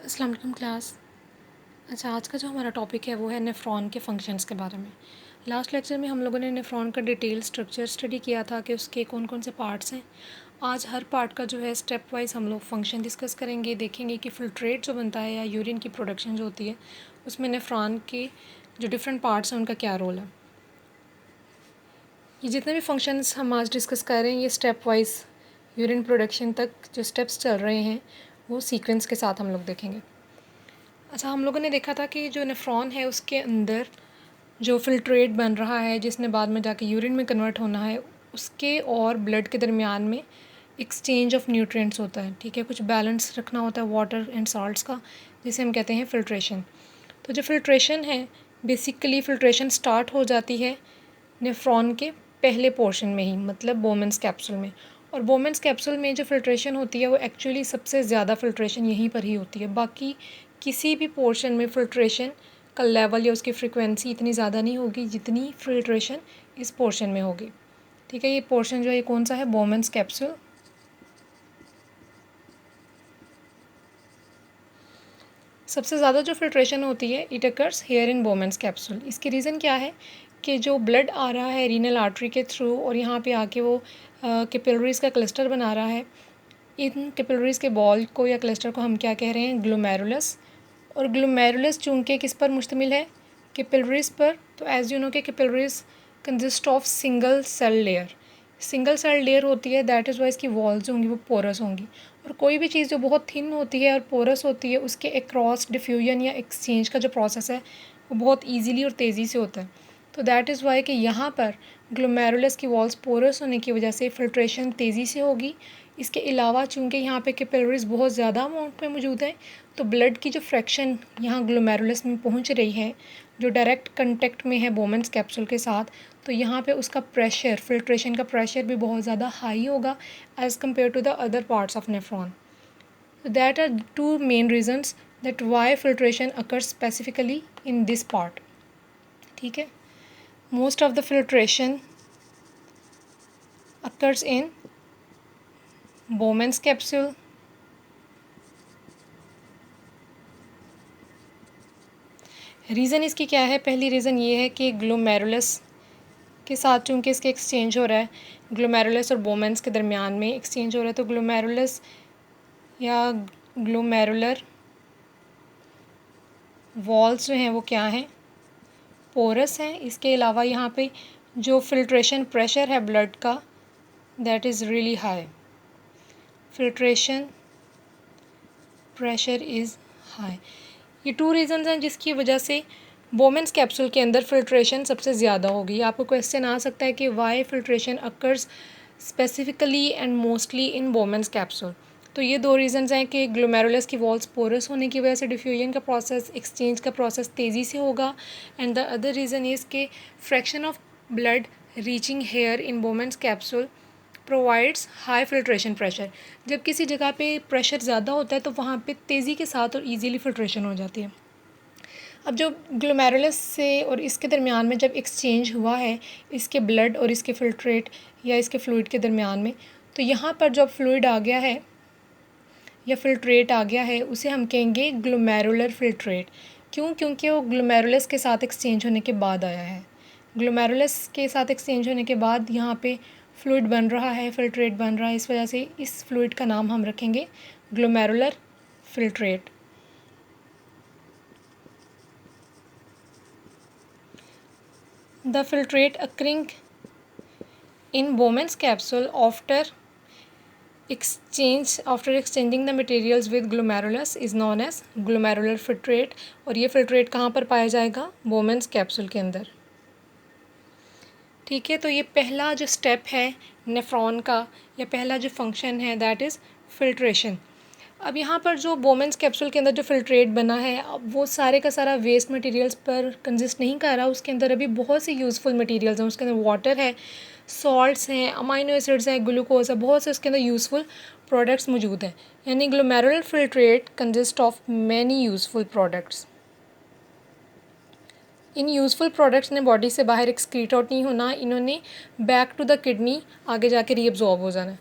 अस्सलाम वालेकुम क्लास। अच्छा, आज का जो हमारा टॉपिक है वो है नेफ्रॉन के फंक्शंस के बारे में। लास्ट लेक्चर में हम लोगों ने नेफ्रॉन का डिटेल स्ट्रक्चर स्टडी किया था कि उसके कौन कौन से पार्ट्स हैं। आज हर पार्ट का जो है स्टेप वाइज हम लोग फंक्शन डिस्कस करेंगे, देखेंगे कि फिल्ट्रेट जो बनता है या यूरिन की प्रोडक्शन जो होती है उसमें नेफ्रॉन के जो डिफरेंट पार्ट्स हैं उनका क्या रोल है। ये जितने भी फंक्शंस हम आज डिस्कस कर रहे हैं ये स्टेप वाइज यूरिन प्रोडक्शन तक जो स्टेप्स चल रहे हैं वो सीक्वेंस के साथ हम लोग देखेंगे। अच्छा, हम लोगों ने देखा था कि जो नेफ्रॉन है उसके अंदर जो फिल्ट्रेट बन रहा है जिसने बाद में जाके यूरिन में कन्वर्ट होना है, उसके और ब्लड के दरमियान में एक्सचेंज ऑफ न्यूट्रिएंट्स होता है। ठीक है, कुछ बैलेंस रखना होता है वाटर एंड सॉल्ट्स का, जिसे हम कहते हैं फिल्ट्रेशन। तो जो फिल्ट्रेशन है बेसिकली फिल्ट्रेशन स्टार्ट हो जाती है नेफ्रॉन के पहले पोर्शन में ही, मतलब बोमेंस कैप्सूल में। और बोमेंस कैप्सूल में जो फिल्ट्रेशन होती है वो एक्चुअली सबसे ज़्यादा फिल्ट्रेशन यहीं पर ही होती है। बाकी किसी भी पोर्शन में फ़िल्ट्रेशन का लेवल या उसकी फ्रिक्वेंसी इतनी ज़्यादा नहीं होगी जितनी फ़िल्ट्रेशन इस पोर्शन में होगी। ठीक है, ये पोर्शन जो है कौन सा है, बोमेंस कैप्सूल। सबसे ज़्यादा जो फ़िल्ट्रेशन होती है it occurs hair in Bowman's capsule. इसकी रीज़न क्या है कि जो ब्लड आ रहा है रीनल आर्टरी के थ्रू और यहाँ पे आके वो कैपिलरीज़ का क्लस्टर बना रहा है। इन कैपिलरीज़ के बॉल को या क्लस्टर को हम क्या कह रहे हैं, ग्लोमेरुलस। और ग्लोमेरुलस चूँकि किस पर मुश्तमिल है, कैपिलरीज़ पर। तो एज यू नो के capillaries consist of single cell layer. Single cell layer होती है, दैट इज़ वाई इसकी वॉल्स जो होंगी वो पोरस होंगी। और कोई भी चीज़ जो बहुत थिन होती है और पोरस होती है उसके अक्रॉस डिफ्यूजन या एक्सचेंज का जो प्रोसेस है वो बहुत ईजीली और तेज़ी से होता है। तो दैट इज़ वाई कि यहाँ पर ग्लोमेरुलस की वॉल्स पोरस होने की वजह से फिल्ट्रेशन तेज़ी से होगी। इसके अलावा चूँकि यहाँ पे कैपिलरीज़ बहुत ज़्यादा अमाउंट में मौजूद हैं, तो ब्लड की जो फ्रैक्शन यहाँ ग्लोमेरुलस में पहुँच रही है जो डायरेक्ट कंटेक्ट में है बोमेंस कैप्सूल के साथ, तो यहाँ पे उसका प्रेशर, फिल्ट्रेशन का प्रेशर भी बहुत ज़्यादा हाई होगा as compared to the other parts of nephron. So that are two main reasons that why filtration occurs specifically in this part. ठीक है, most of the filtration occurs in Bowman's capsule, reason इसकी क्या है, पहली reason ये है कि glomerulus के साथ चूँकि इसके एक्सचेंज हो रहा है, ग्लोमेरुलस और बोमेंस के दरमियान में एक्सचेंज हो रहा है, तो ग्लोमेरुलस या ग्लोमेरुलर वॉल्स जो हैं वो क्या हैं, पोरस हैं। इसके अलावा यहाँ पे जो फिल्ट्रेशन प्रेशर है ब्लड का that is really high, filtration pressure is high. ये टू रीज़न्स हैं जिसकी वजह से बोमेंस कैप्सूल के अंदर फिल्ट्रेशन सबसे ज़्यादा होगी। आपको क्वेश्चन आ सकता है कि why filtration occurs specifically and mostly in Bowman's capsule. तो ये दो रीज़न्स हैं कि ग्लोमेरुलस की वॉल्स पोरस होने की वजह से डिफ्यूजन का प्रोसेस, एक्सचेंज का प्रोसेस तेज़ी से होगा। And the other reason is के fraction of blood reaching here in Bowman's capsule provides high filtration pressure. जब किसी जगह पे प्रेशर ज़्यादा होता है तो वहाँ पे तेज़ी के साथ और इजीली फिल्ट्रेशन हो जाती है। अब जो ग्लोमेरुलस से और इसके दरमियान में जब एक्सचेंज हुआ है इसके ब्लड और इसके फिल्ट्रेट या इसके फ्लूइड के दरमियान में, तो यहाँ पर जब फ्लूइड आ गया है या फिल्ट्रेट आ गया है उसे हम कहेंगे ग्लोमेरुलर फिल्ट्रेट। क्यों? क्योंकि वो ग्लोमेरुलस के साथ एक्सचेंज होने के बाद आया है। ग्लोमेरुलस के साथ एक्सचेंज होने के बाद यहाँ पे फ्लूइड बन रहा है, फिल्ट्रेट बन रहा है, इस वजह से इस फ्लूइड का नाम हम रखेंगे glomerular filtrate. The filtrate occurring in Bowman's capsule after exchanging the materials with glomerulus is known as glomerular filtrate। और ये फिल्ट्रेट कहाँ पर पाया जाएगा, बोमेंस कैप्सूल के अंदर। ठीक है, तो ये पहला जो स्टेप है नेफ्रॉन का या पहला जो फंक्शन है दैट इज़ फिल्ट्रेशन। अब यहाँ पर जो बोमेंस कैप्सूल के अंदर जो फिल्ट्रेट बना है अब वो सारे का सारा वेस्ट मटेरियल्स पर कंसिस्ट नहीं कर रहा, उसके अंदर अभी बहुत सी यूज़फुल मटेरियल्स हैं। उसके अंदर वाटर है, सॉल्ट्स हैं, अमाइनो एसिड्स हैं, ग्लूकोज है, बहुत से उसके अंदर यूज़फुल प्रोडक्ट्स मौजूद हैं। यानी glomerular filtrate consist of many useful products. In useful products ने बॉडी से बाहर एक्सक्रीट आउट नहीं होना, इन्होंने बैक टू द किडनी आगे जाके रीअब्जॉर्ब हो जाना है।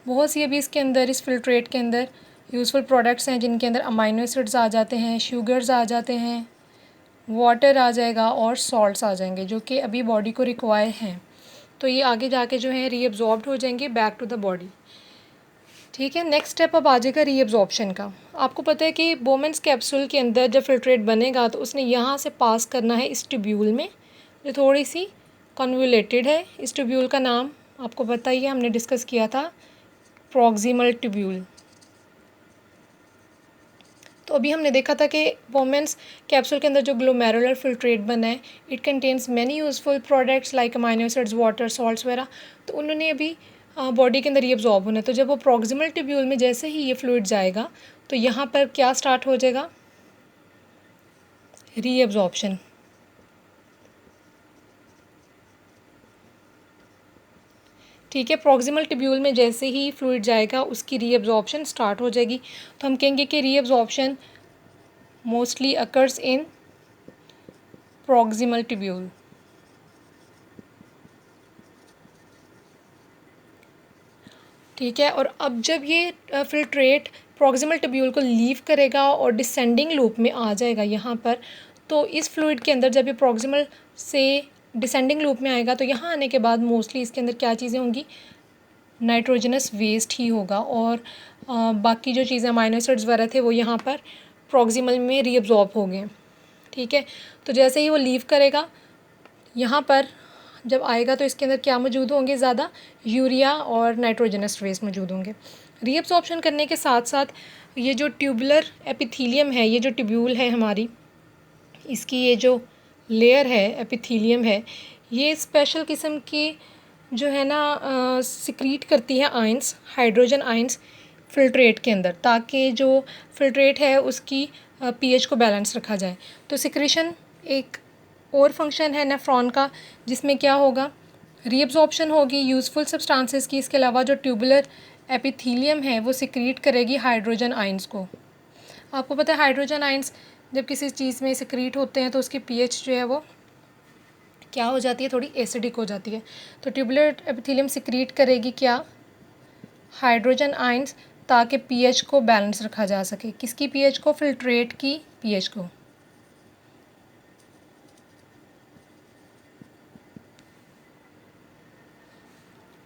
बहुत सी अभी इसके अंदर इस फिल्ट्रेट के अंदर यूज़फुल प्रोडक्ट्स हैं जिनके अंदर अमाइनो एसिड्स आ जाते हैं, शुगर्स आ जाते हैं, वाटर आ जाएगा और सॉल्ट्स आ जाएंगे जो कि अभी बॉडी को रिक्वायर हैं। तो ये आगे जाके जो है रीअब्जॉर्ब्ड हो जाएंगे बैक टू द बॉडी। ठीक है, नेक्स्ट स्टेप अब आ जाएगा रीअब्जॉर्प्शन का। आपको पता है कि बोमेंस कैप्सूल के अंदर जब फिल्ट्रेट बनेगा तो उसने यहाँ से पास करना है इस ट्यूब्यूल में जो थोड़ी सी कन्वोलेटेड है। इस ट्यूब्यूल का नाम आपको पता ही है, हमने डिस्कस किया था, प्रॉक्सिमल ट्यूब्यूल। तो अभी हमने देखा था कि बोमेंस कैप्सूल के अंदर जो ग्लोमेरुलर फिल्ट्रेट बना है it contains many useful products like amino acids, water, salts वगैरह। तो उन्होंने अभी बॉडी के अंदर ये एब्जॉर्ब होना है। तो जब वो प्रॉक्सिमल ट्यूब्यूल में जैसे ही ये फ्लूइड जाएगा तो यहाँ पर क्या स्टार्ट हो जाएगा, रीअब्जॉर्प्शन। ठीक है, प्रॉक्सिमल ट्यूब्यूल में जैसे ही फ्लूइड जाएगा उसकी रीअब्जॉर्प्शन स्टार्ट हो जाएगी। तो हम कहेंगे कि reabsorption mostly occurs in proximal tubule. ठीक है, और अब जब ये फिल्ट्रेट प्रॉक्सिमल ट्यूब्यूल को लीव करेगा और डिसेंडिंग लूप में आ जाएगा यहाँ पर, तो इस फ्लूइड के अंदर जब ये प्रॉक्सिमल से डिसेंडिंग लूप में आएगा तो यहाँ आने के बाद मोस्टली इसके अंदर क्या चीज़ें होंगी, नाइट्रोजनस वेस्ट ही होगा और बाकी जो चीज़ें अमाइनो एसिड्स वगैरह थे वो यहाँ पर प्रॉक्सिमल में रीअब्जॉर्ब हो गए। ठीक है, तो जैसे ही वो लीव करेगा यहाँ पर जब आएगा तो इसके अंदर क्या मौजूद होंगे, ज़्यादा यूरिया और नाइट्रोजनस वेस्ट मौजूद होंगे। रीअब्जॉर्प्शन करने के साथ साथ ये जो ट्यूबुलर एपिथीलियम है, ये जो ट्यूब्यूल है हमारी, इसकी ये जो लेयर है एपिथीलियम है, ये स्पेशल किस्म की जो है ना सिक्रीट करती है आयंस, हाइड्रोजन आयंस फिल्ट्रेट के अंदर, ताकि जो फिल्ट्रेट है उसकी पीएच को बैलेंस रखा जाए। तो सिक्रीशन एक और फंक्शन है नेफ्रॉन का जिसमें क्या होगा, रीअब्जॉर्प्शन होगी यूज़फुल सब्सटेंसेस की। इसके अलावा जो ट्यूबुलर एपिथीलियम है वो सिक्रीट करेगी हाइड्रोजन आयंस को। आपको पता है हाइड्रोजन आयंस जब किसी चीज़ में सिक्रीट होते हैं तो उसकी पीएच जो है वो क्या हो जाती है, थोड़ी एसिडिक हो जाती है। तो ट्यूबुलर एपिथेलियम सिक्रीट करेगी क्या, हाइड्रोजन आयंस, ताकि पीएच को बैलेंस रखा जा सके। किसकी पीएच को, फिल्ट्रेट की पीएच को।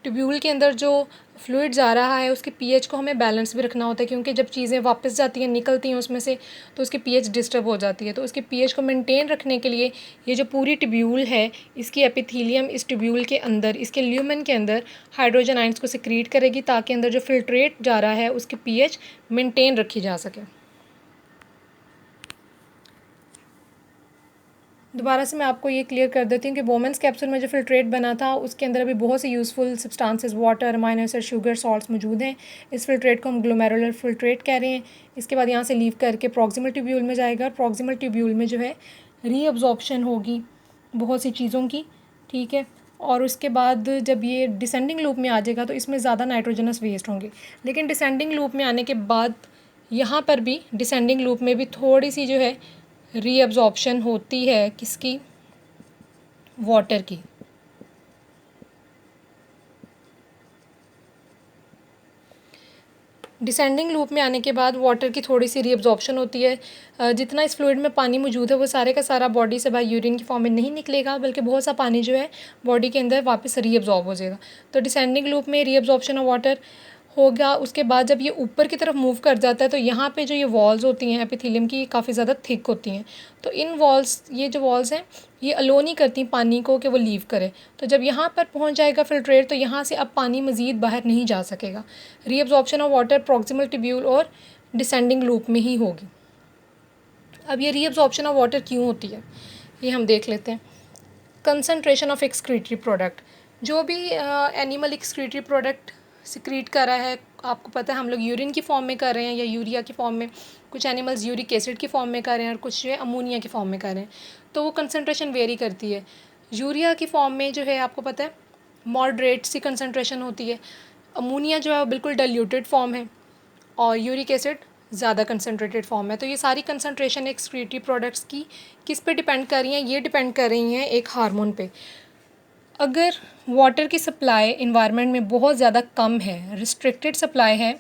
ट्यूब्यूल के अंदर जो फ्लूइड जा रहा है उसके पीएच को हमें बैलेंस भी रखना होता है, क्योंकि जब चीज़ें वापस जाती हैं, निकलती हैं उसमें से, तो उसकी पीएच डिस्टर्ब हो जाती है। तो उसके पीएच को मेंटेन रखने के लिए ये जो पूरी ट्यूब्यूल है, इसकी एपिथीलियम इस ट्यूब्यूल के अंदर, इसके ल्यूमेन के अंदर हाइड्रोजन आयंस को सिक्रीट करेगी ताकि अंदर जो फिल्ट्रेट जा रहा है उसकी पीएच मेंटेन रखी जा सके। दोबारा से मैं आपको ये क्लियर कर देती हूँ कि बोमेंस कैप्सूल में जो फिल्ट्रेट बना था उसके अंदर अभी बहुत से useful substances, water, amino acid, sugar, salts मौजूद हैं। इस फिल्ट्रेट को हम ग्लोमेरुलर फिल्ट्रेट कह रहे हैं। इसके बाद यहाँ से लीव करके प्रॉक्सिमल ट्यूब्यूल में जाएगा और प्रॉक्सिमल ट्यूब्यूल में जो है रीअब्जॉर्प्शन होगी बहुत सी चीज़ों की। ठीक है, और उसके बाद जब ये डिसेंडिंग लूप में आ जाएगा तो इसमें ज़्यादा नाइट्रोजनस वेस्ट होंगे। लेकिन डिसेंडिंग लूप में आने के बाद यहाँ पर भी डिसेंडिंग लूप में भी थोड़ी सी जो है रीअब्जॉर्प्शन होती है, किसकी, वाटर की। डिसेंडिंग लूप में आने के बाद वाटर की थोड़ी सी रीअब्जॉर्प्शन होती है। जितना इस फ्लूइड में पानी मौजूद है वो सारे का सारा बॉडी से बाहर यूरिन की फॉर्म में नहीं निकलेगा, बल्कि बहुत सा पानी जो है बॉडी के अंदर वापस रीअब्जॉर्ब हो जाएगा। तो डिसेंडिंग लूप में रीअब्जॉर्प्शन ऑफ वाटर होगा। उसके बाद जब ये ऊपर की तरफ मूव कर जाता है तो यहाँ पे जो ये वॉल्स होती हैं एपिथेलियम की, काफ़ी ज़्यादा थिक होती हैं। तो इन वॉल्स, ये जो वॉल्स हैं ये अलो नहीं करती पानी को कि वो लीव करे। तो जब यहाँ पर पहुँच जाएगा फिल्ट्रेट तो यहाँ से अब पानी मज़ीद बाहर नहीं जा सकेगा। Reabsorption of water proximal tubule और डिसेंडिंग लूप में ही होगी। अब ये रीअब्जॉर्प्शन ऑफ वाटर क्यों होती है ये हम देख लेते हैं। कंसनट्रेशन ऑफ एक्सक्रीटरी प्रोडक्ट, जो भी एनिमल एक्सक्रीटरी प्रोडक्ट सिक्रीट कर रहा है, आपको पता है हम लोग यूरिन की फॉर्म में कर रहे हैं या यूरिया की फॉर्म में, कुछ एनिमल्स यूरिक एसिड की फॉर्म में कर रहे हैं और कुछ जो है अमोनिया की फॉर्म में कर रहे हैं। तो वो कंसनट्रेशन वेरी करती है। यूरिया की फॉर्म में जो है आपको पता है मॉडरेट सी कंसनट्रेशन होती है, अमोनिया जो है वो बिल्कुल डाइल्यूटेड फॉर्म है और यूरिक एसिड ज़्यादा कंसनट्रेटेड फॉर्म है। तो ये सारी कंसनट्रेशन एक्सक्रीटरी प्रोडक्ट्स की किस पे डिपेंड कर रही हैं, ये डिपेंड कर रही हैं एक हार्मोन पे। अगर वाटर की सप्लाई इन्वायरमेंट में बहुत ज़्यादा कम है, रिस्ट्रिक्टेड सप्लाई है,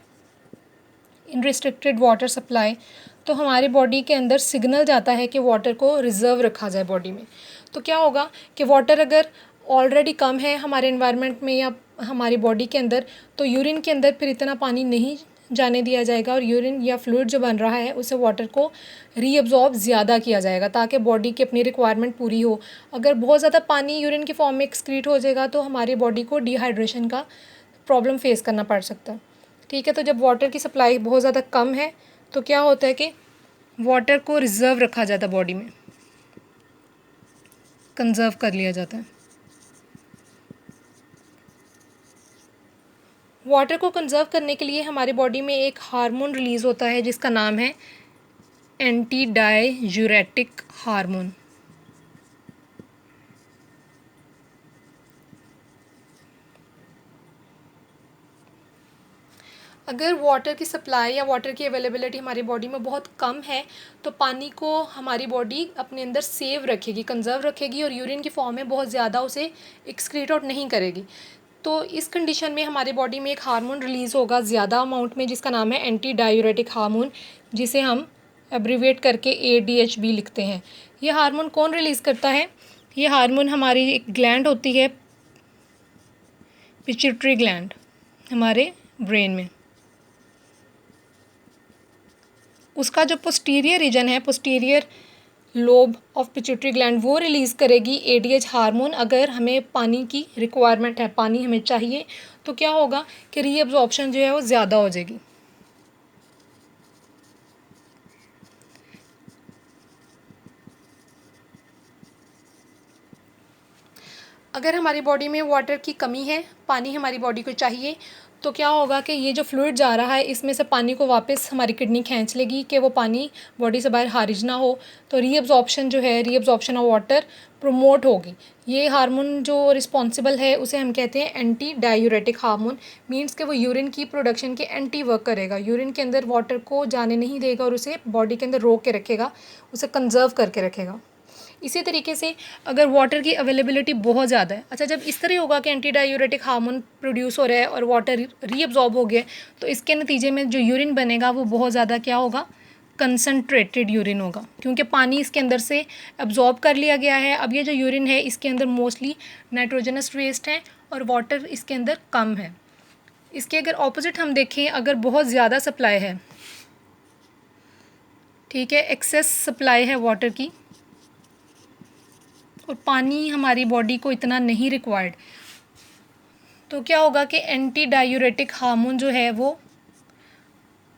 इन रिस्ट्रिक्टेड वाटर सप्लाई, तो हमारे बॉडी के अंदर सिग्नल जाता है कि वाटर को रिज़र्व रखा जाए बॉडी में। तो क्या होगा कि वाटर अगर ऑलरेडी कम है हमारे एनवायरनमेंट में या हमारी बॉडी के अंदर, तो यूरिन के अंदर फिर इतना पानी नहीं जाने दिया जाएगा और यूरिन या फ्लूइड जो बन रहा है उसे वाटर को रीअब्जॉर्ब ज़्यादा किया जाएगा ताकि बॉडी की अपनी रिक्वायरमेंट पूरी हो। अगर बहुत ज़्यादा पानी यूरिन के फॉर्म में एक्सक्रीट हो जाएगा तो हमारी बॉडी को डिहाइड्रेशन का प्रॉब्लम फेस करना पड़ सकता है। ठीक है, तो जब वाटर की सप्लाई बहुत ज़्यादा कम है तो क्या होता है कि वाटर को रिज़र्व रखा जाता है बॉडी में, कंज़र्व कर लिया जाता है। वाटर को कंज़र्व करने के लिए हमारी बॉडी में एक हार्मोन रिलीज़ होता है जिसका नाम है एंटी डाययूरेटिक हार्मोन। अगर वाटर की सप्लाई या वाटर की अवेलेबिलिटी हमारी बॉडी में बहुत कम है तो पानी को हमारी बॉडी अपने अंदर सेव रखेगी, कंज़र्व रखेगी और यूरिन की फॉर्म में बहुत ज़्यादा उसे एक्सक्रीट आउट नहीं करेगी। तो इस कंडीशन में हमारी बॉडी में एक हार्मोन रिलीज़ होगा ज़्यादा अमाउंट में जिसका नाम है एंटी डाययूरेटिक हार्मोन, जिसे हम एब्रीवेट करके ADHB लिखते हैं। ये हार्मोन कौन रिलीज़ करता है? ये हार्मोन हमारी एक ग्लैंड होती है, पिट्यूटरी ग्लैंड, हमारे ब्रेन में। उसका जो पोस्टीरियर रीजन है, posterior lobe of pituitary gland, वो रिलीज़ करेगी ADH हार्मोन। अगर हमें पानी की रिक्वायरमेंट है, पानी हमें चाहिए, तो क्या होगा कि रीअब्जॉर्प्शन जो है वो ज़्यादा हो जाएगी। अगर हमारी बॉडी में वाटर की कमी है, पानी हमारी बॉडी को चाहिए, तो क्या होगा कि ये जो फ्लूइड जा रहा है इसमें से पानी को वापस हमारी किडनी खींच लेगी कि वो पानी बॉडी से बाहर खारिज ना हो। तो रीअब्जॉर्प्शन जो है, रीअब्जॉर्प्शन ऑफ वाटर प्रमोट होगी। ये हार्मोन जो रिस्पॉन्सिबल है उसे हम कहते हैं एंटी डाययूरेटिक हार्मोन। मीन्स कि वो यूरिन की प्रोडक्शन के एंटी वर्क करेगा, यूरिन के अंदर वाटर को जाने नहीं देगा और उसे बॉडी के अंदर रोक के रखेगा, उसे कंजर्व करके रखेगा। इसी तरीके से अगर वाटर की अवेलेबिलिटी बहुत ज़्यादा है, अच्छा जब इस तरह होगा कि एंटी डाययूरेटिक हार्मोन प्रोड्यूस हो रहा है और वाटर रीअब्जॉर्ब हो गया, तो इसके नतीजे में जो यूरिन बनेगा वो बहुत ज़्यादा क्या होगा, कंसनट्रेटेड यूरिन होगा, क्योंकि पानी इसके अंदर से अब्जॉर्ब कर लिया गया है। अब ये जो यूरिन है इसके अंदर मोस्टली नाइट्रोजनस वेस्ट है और वाटर इसके अंदर कम है। इसके अगर ऑपोजिट हम देखें, अगर बहुत ज़्यादा सप्लाई है, ठीक है, एक्सेस सप्लाई है वाटर की और पानी हमारी बॉडी को इतना नहीं रिक्वायर्ड, तो क्या होगा कि एंटी डाययूरेटिक हार्मोन जो है वो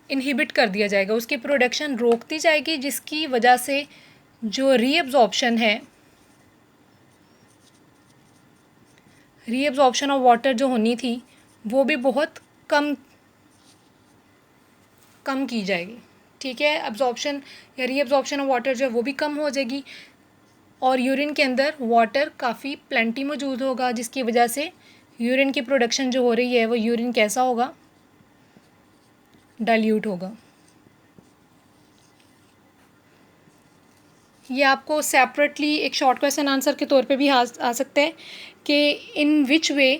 इनहिबिट कर दिया जाएगा, उसकी प्रोडक्शन रोक दी जाएगी, जिसकी वजह से जो रीअब्जॉर्प्शन है, रीअब्जॉर्प्शन ऑफ वाटर जो होनी थी वो भी बहुत कम की जाएगी। ठीक है, अब्जॉर्प्शन या रीअब्जॉर्प्शन ऑफ वाटर जो है वो भी कम हो जाएगी और यूरिन के अंदर वाटर काफ़ी प्लेंटी मौजूद होगा, जिसकी वजह से यूरिन की प्रोडक्शन जो हो रही है वो यूरिन कैसा होगा, डाइल्यूट होगा। ये आपको सेपरेटली एक शॉर्ट क्वेश्चन आंसर के तौर पे भी आ सकता है कि in which way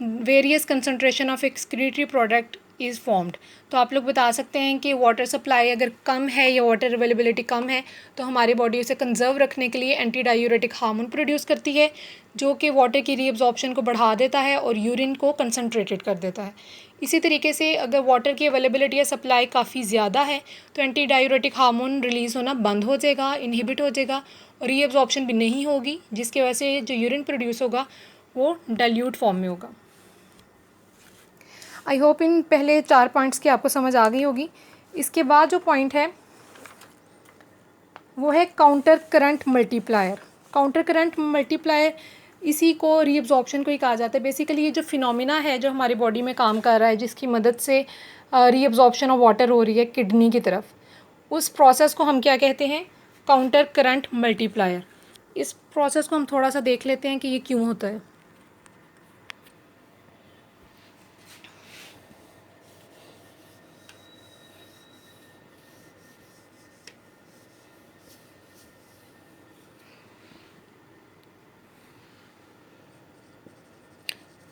various concentration of excretory product is formed. तो आप लोग बता सकते हैं कि वाटर सप्लाई अगर कम है या वाटर अवेलेबिलिटी कम है तो हमारी बॉडी उसे कंजर्व रखने के लिए एंटी डाययूरेटिक हार्मोन प्रोड्यूस करती है, जो कि वाटर की रीअब्जॉर्प्शन को बढ़ा देता है और यूरिन को कंसनट्रेटेड कर देता है। इसी तरीके से अगर वाटर की अवेलेबिलिटी या सप्लाई काफ़ी ज़्यादा है तो एंटी डाययूरेटिक हार्मोन रिलीज़ होना बंद हो जाएगा, इनहिबिट हो जाएगा और रीअब्जॉर्प्शन भी नहीं होगी, जिसकी वजह से जो यूरिन प्रोड्यूस होगा वो डाइल्यूट फॉर्म में होगा। आई होप इन पहले 4 पॉइंट्स की आपको समझ आ गई होगी। इसके बाद जो पॉइंट है वो है counter current multiplier. Counter current multiplier इसी को रीअब्जॉर्प्शन को ही कहा जाता है। बेसिकली ये जो फिनोमिना है जो हमारी बॉडी में काम कर रहा है, जिसकी मदद से रीअब्जॉर्प्शन ऑफ वाटर हो रही है किडनी की तरफ, उस प्रोसेस को हम क्या कहते हैं, काउंटर करंट मल्टीप्लायर। इस प्रोसेस को हम थोड़ा सा देख लेते हैं कि ये क्यों होता है।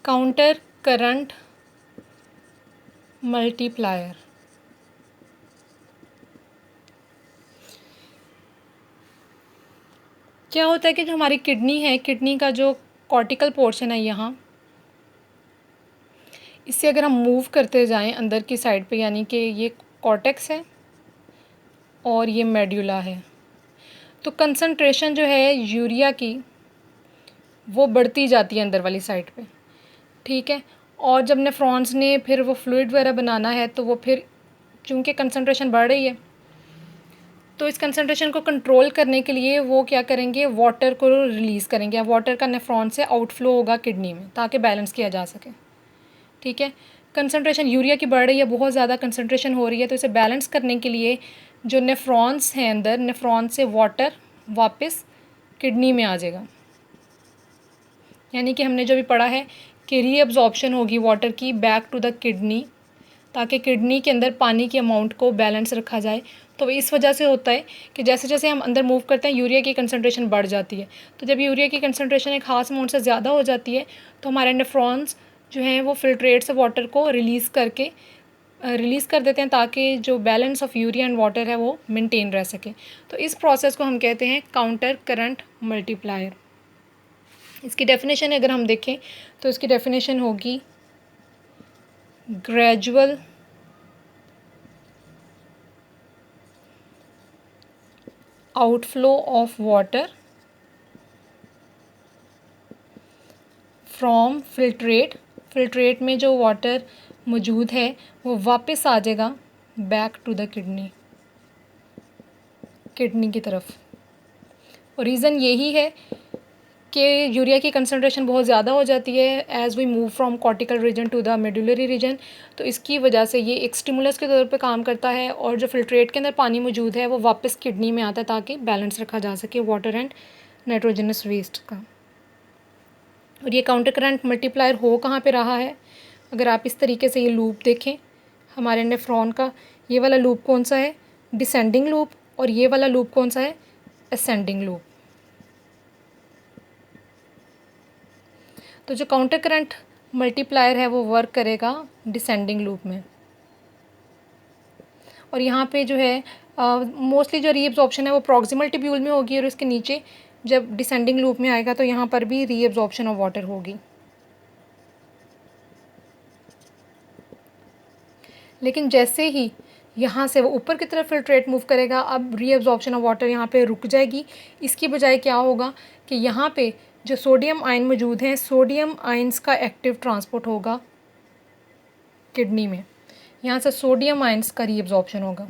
काउंटर करंट मल्टीप्लायर क्या होता है कि जो हमारी किडनी है, किडनी का जो कॉर्टिकल पोर्शन है यहाँ, इससे अगर हम मूव करते जाएं अंदर की साइड पे, यानी कि ये कॉर्टेक्स है और ये मेड्यूला है, तो कंसंट्रेशन जो है यूरिया की वो बढ़ती जाती है अंदर वाली साइड पे, ठीक है। और जब नेफ्रॉन्स ने फिर वो फ्लूइड वगैरह बनाना है तो वो फिर चूँकि कंसंट्रेशन बढ़ रही है तो इस कंसंट्रेशन को कंट्रोल करने के लिए वो क्या करेंगे, वाटर को रिलीज़ करेंगे, वाटर का नेफ्रॉन से आउटफ्लो होगा किडनी में ताकि बैलेंस किया जा सके, ठीक है। कंसंट्रेशन यूरिया की बढ़ रही है, बहुत ज़्यादा कंसंट्रेशन हो रही है, तो इसे बैलेंस करने के लिए जो नेफ्रॉन्स हैं अंदर, नेफ्रॉन से वाटर वापस किडनी में आ जाएगा। यानी कि हमने जो भी पढ़ा है कि रीअब्जॉर्प्शन होगी वाटर की बैक टू द किडनी, ताकि किडनी के अंदर पानी की अमाउंट को बैलेंस रखा जाए। तो इस वजह से होता है कि जैसे जैसे हम अंदर मूव करते हैं यूरिया की कंसंट्रेशन बढ़ जाती है। तो जब यूरिया की कंसंट्रेशन एक खास अमाउंट से ज़्यादा हो जाती है तो हमारे नेफ्रॉन्स जो हैं वो फिल्ट्रेट से वाटर को रिलीज़ कर देते हैं ताकि जो balance of urea and water है वो मेंटेन रह सके। तो इस प्रोसेस को हम कहते हैं काउंटर करंट मल्टीप्लायर। इसकी डेफिनेशन अगर हम देखें तो इसकी डेफिनेशन होगी gradual outflow of water from filtrate में जो वाटर मौजूद है वो वापस आ जाएगा बैक टू द किडनी की तरफ। और रीज़न यही है कि यूरिया की कंसंट्रेशन बहुत ज़्यादा हो जाती है as we move from cortical region to the medullary region. तो इसकी वजह से ये एक स्टिमुलस के तौर पे काम करता है और जो फिल्ट्रेट के अंदर पानी मौजूद है वो वापस किडनी में आता है ताकि बैलेंस रखा जा सके वाटर एंड नाइट्रोजनस वेस्ट का। और ये काउंटर करंट मल्टीप्लायर हो कहाँ पे रहा है, अगर आप इस तरीके से ये लूप देखें हमारे नेफ्रॉन का, ये वाला लूप कौन सा है, डिसेंडिंग लूप, और ये वाला लूप कौन सा है, असेंडिंग लूप। तो जो काउंटर करंट मल्टीप्लायर है वो वर्क करेगा डिसेंडिंग लूप में। और यहाँ पे जो है मोस्टली जो रीअब्जॉर्प्शन है वो प्रॉक्सिमल ट्यूब्यूल में होगी और इसके नीचे जब डिसेंडिंग लूप में आएगा तो यहाँ पर भी रीअब्जॉर्प्शन ऑफ वाटर होगी। लेकिन जैसे ही यहाँ से वो ऊपर की तरफ फिल्ट्रेट मूव करेगा, अब रीअब्जॉर्प्शन ऑफ वाटर यहाँ पे रुक जाएगी। इसकी बजाय क्या होगा कि यहाँ पे जो सोडियम आयन मौजूद हैं, सोडियम आयंस का एक्टिव ट्रांसपोर्ट होगा किडनी में, यहाँ से सोडियम आयंस का रीअब्जॉर्प्शन होगा।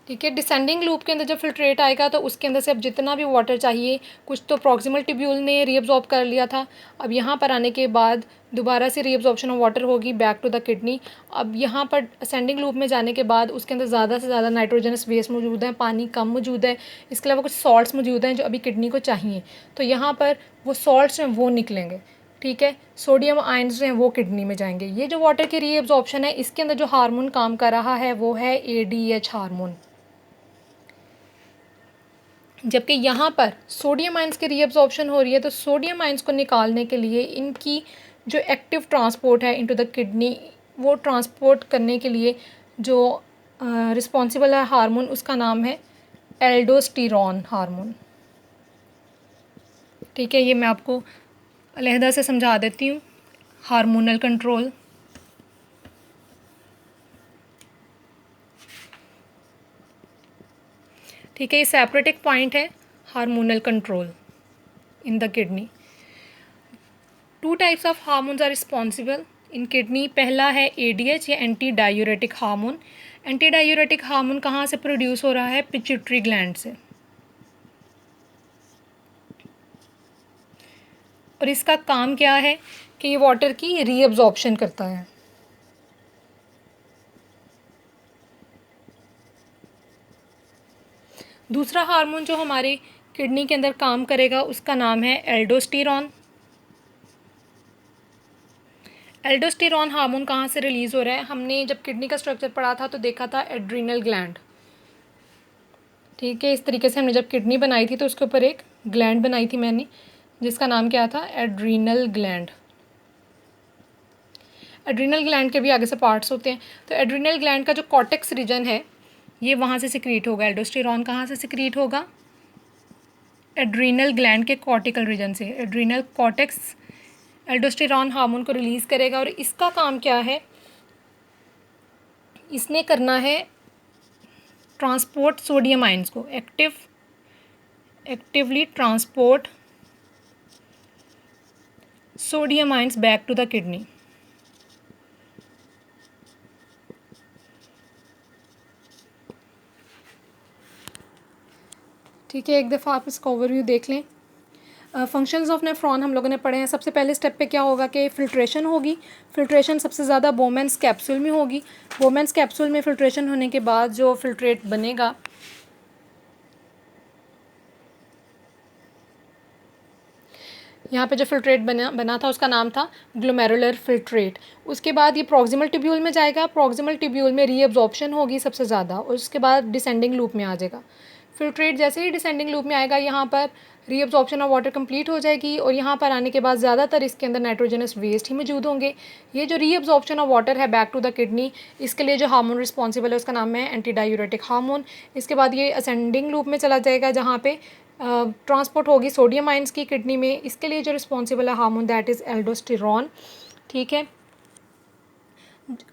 ठीक है, डिसेंडिंग लूप के अंदर जब फिल्ट्रेट आएगा तो उसके अंदर से अब जितना भी वाटर चाहिए, कुछ तो प्रॉक्सिमल ट्यूब्यूल ने रीअब्जॉर्ब कर लिया था, अब यहाँ पर आने के बाद दोबारा से रीअब्जॉर्प्शन ऑफ वाटर होगी बैक टू द किडनी। अब यहाँ पर असेंडिंग लूप में जाने के बाद उसके अंदर ज़्यादा से ज़्यादा नाइट्रोजनस वेस्ट मौजूद है, पानी कम मौजूद है, इसके अलावा कुछ सॉल्ट्स मौजूद हैं जो अभी किडनी को चाहिए, तो यहाँ पर वो सॉल्ट्स हैं वो निकलेंगे। ठीक है, सोडियम आयंस जो हैं वो किडनी में जाएंगे। ये जो वाटर की रीअब्जॉर्प्शन है इसके अंदर जो हार्मोन काम कर रहा है वो है ADH हार्मोन। जबकि यहाँ पर सोडियम आयंस की रीअब्जॉर्प्शन हो रही है, तो सोडियम आयंस को निकालने के लिए इनकी जो एक्टिव ट्रांसपोर्ट है इनटू द किडनी, वो ट्रांसपोर्ट करने के लिए जो रिस्पॉन्सिबल है हार्मोन, उसका नाम है एल्डोस्टेरॉन हार्मोन। ठीक है, ये मैं आपको अलहदा से समझा देती हूँ। हार्मोनल कंट्रोल, ठीक है, ये सेपरेट एक पॉइंट है hormonal control in the kidney. 2 types of hormones are responsible in kidney. पहला है ADH या anti diuretic hormone. Anti diuretic hormone कहाँ से प्रोड्यूस हो रहा है, पिट्यूटरी ग्लैंड से, और इसका काम क्या है कि ये वाटर की रीअब्जॉर्प्शन करता है। दूसरा हार्मोन जो हमारे किडनी के अंदर काम करेगा उसका नाम है एल्डोस्टेरॉन। एल्डोस्टेरॉन हार्मोन कहाँ से रिलीज़ हो रहा है, हमने जब किडनी का स्ट्रक्चर पढ़ा था तो देखा था एड्रीनल ग्लैंड। ठीक है, इस तरीके से हमने जब किडनी बनाई थी तो उसके ऊपर एक ग्लैंड बनाई थी मैंने जिसका नाम क्या था, एड्रीनल ग्लैंड। एड्रिनल ग्लैंड के भी आगे से पार्ट्स होते हैं। तो एड्रिनल ग्लैंड का जो कॉर्टेक्स रीजन है ये वहाँ से सिक्रीट होगा। एल्डोस्टेरॉन कहाँ से सिक्रीट होगा? एड्रिनल ग्लैंड के कॉर्टिकल रीजन से। एड्रिनल कॉर्टेक्स एल्डोस्टेरॉन हार्मोन को रिलीज़ करेगा और इसका काम क्या है? इसने करना है ट्रांसपोर्ट सोडियम आयंस को, actively transport sodium ions back to the kidney. ठीक है, एक दफ़ा आप इसका ओवरव्यू देख लें। फंक्शंस ऑफ नेफ्रॉन हम लोगों ने पढ़े हैं। सबसे पहले स्टेप पे क्या होगा कि फ़िल्ट्रेशन होगी। फ़िल्ट्रेशन सबसे ज़्यादा बोमेंस कैप्सूल में होगी। बोमेंस कैप्सूल में फ़िल्ट्रेशन होने के बाद जो फ़िल्ट्रेट बनेगा यहाँ पे जो फ़िल्ट्रेट बना था उसका नाम था ग्लोमेरुलर फ़िल्ट्रेट। उसके बाद ये प्रॉक्सिमल ट्यूब्यूल में जाएगा। प्रॉक्सिमल ट्यूब्यूल में रीअब्जॉर्प्शन होगी सबसे ज़्यादा और उसके बाद डिसेंडिंग लूप में आ जाएगा। फ़िल्ट्रेट जैसे ही डिसेंडिंग लूप में आएगा यहाँ पर रीअब्जॉर्प्शन ऑफ वाटर कंप्लीट हो जाएगी और यहाँ पर आने के बाद ज़्यादातर इसके अंदर नाइट्रोजनस वेस्ट ही मौजूद होंगे। ये जो रीअब्जॉर्प्शन ऑफ वाटर है बैक टू द किडनी, इसके लिए जो हार्मोन रिस्पॉन्सिबल है उसका नाम है एंटी डायूरेटिक हार्मोन। इसके बाद ये असेंडिंग लूप में चला जाएगा जहाँ पे ट्रांसपोर्ट होगी सोडियम आयंस की किडनी में। इसके लिए जो रिस्पॉन्सिबल है हार्मोन दैट इज़ एल्डोस्टेरॉन। ठीक है,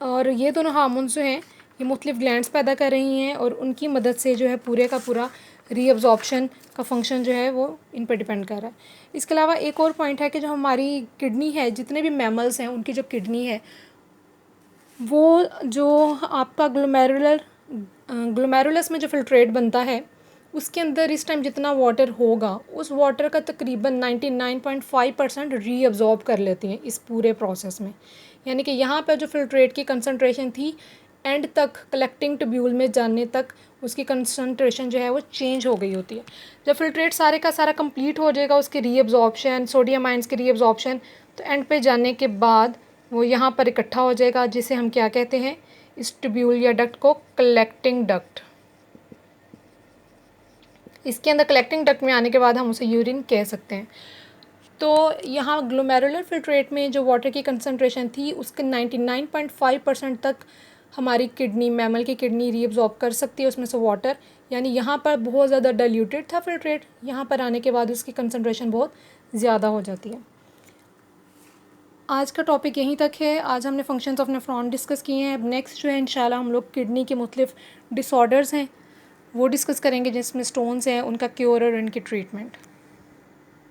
और ये दोनों हार्मोन्स जो हैं ये मुख्तलिफ ग्लैंड्स पैदा कर रही हैं और उनकी मदद से जो है पूरे का पूरा रीअब्जॉर्प्शन का फंक्शन जो है वो इन पर डिपेंड कर रहा है। इसके अलावा एक और पॉइंट है कि जो हमारी किडनी है, जितने भी मैमल्स हैं उनकी जो किडनी है वो जो आपका ग्लोमेरुलस में जो फ़िल्ट्रेट बनता है उसके अंदर इस टाइम जितना वाटर होगा उस वाटर का तकरीबन 99.5% रीअब्जॉर्ब कर लेती हैं इस पूरे प्रोसेस में। यानी कि यहाँ पर जो फ़िल्ट्रेट की कंसंट्रेशन थी एंड तक कलेक्टिंग ट्यूब्यूल में जाने तक उसकी कंसंट्रेशन जो है वो चेंज हो गई होती है। जब फ़िल्ट्रेट सारे का सारा कंप्लीट हो जाएगा, उसकी रीअब्जॉर्प्शन, सोडियम आयंस की रीअब्जॉर्प्शन, तो एंड पे जाने के बाद वो यहाँ पर इकट्ठा हो जाएगा जिसे हम क्या कहते हैं, इस ट्यूब्यूल या डक्ट को कलेक्टिंग डक्ट। इसके अंदर कलेक्टिंग डक्ट में आने के बाद हम उसे यूरिन कह सकते हैं। तो यहाँ ग्लोमेरुलर फ़िल्ट्रेट में जो वाटर की कंसंट्रेशन थी उसके 99.5% तक हमारी किडनी, मैमल की किडनी रीअब्जॉर्ब कर सकती है उसमें से वाटर। यानी यहाँ पर बहुत ज़्यादा डाइल्यूटेड था फ़िल्ट्रेट, यहाँ पर आने के बाद उसकी कंसंट्रेशन बहुत ज़्यादा हो जाती है। आज का टॉपिक यहीं तक है। आज हमने फंक्शंस ऑफ नेफ्रॉन डिस्कस किए हैं। अब नेक्स्ट जो है इंशाल्लाह हम लोग किडनी के मुख्तलिफ डिसऑर्डर्स हैं वो डिस्कस करेंगे जिसमें स्टोन्स हैं, उनका क्योर और उनकी ट्रीटमेंट।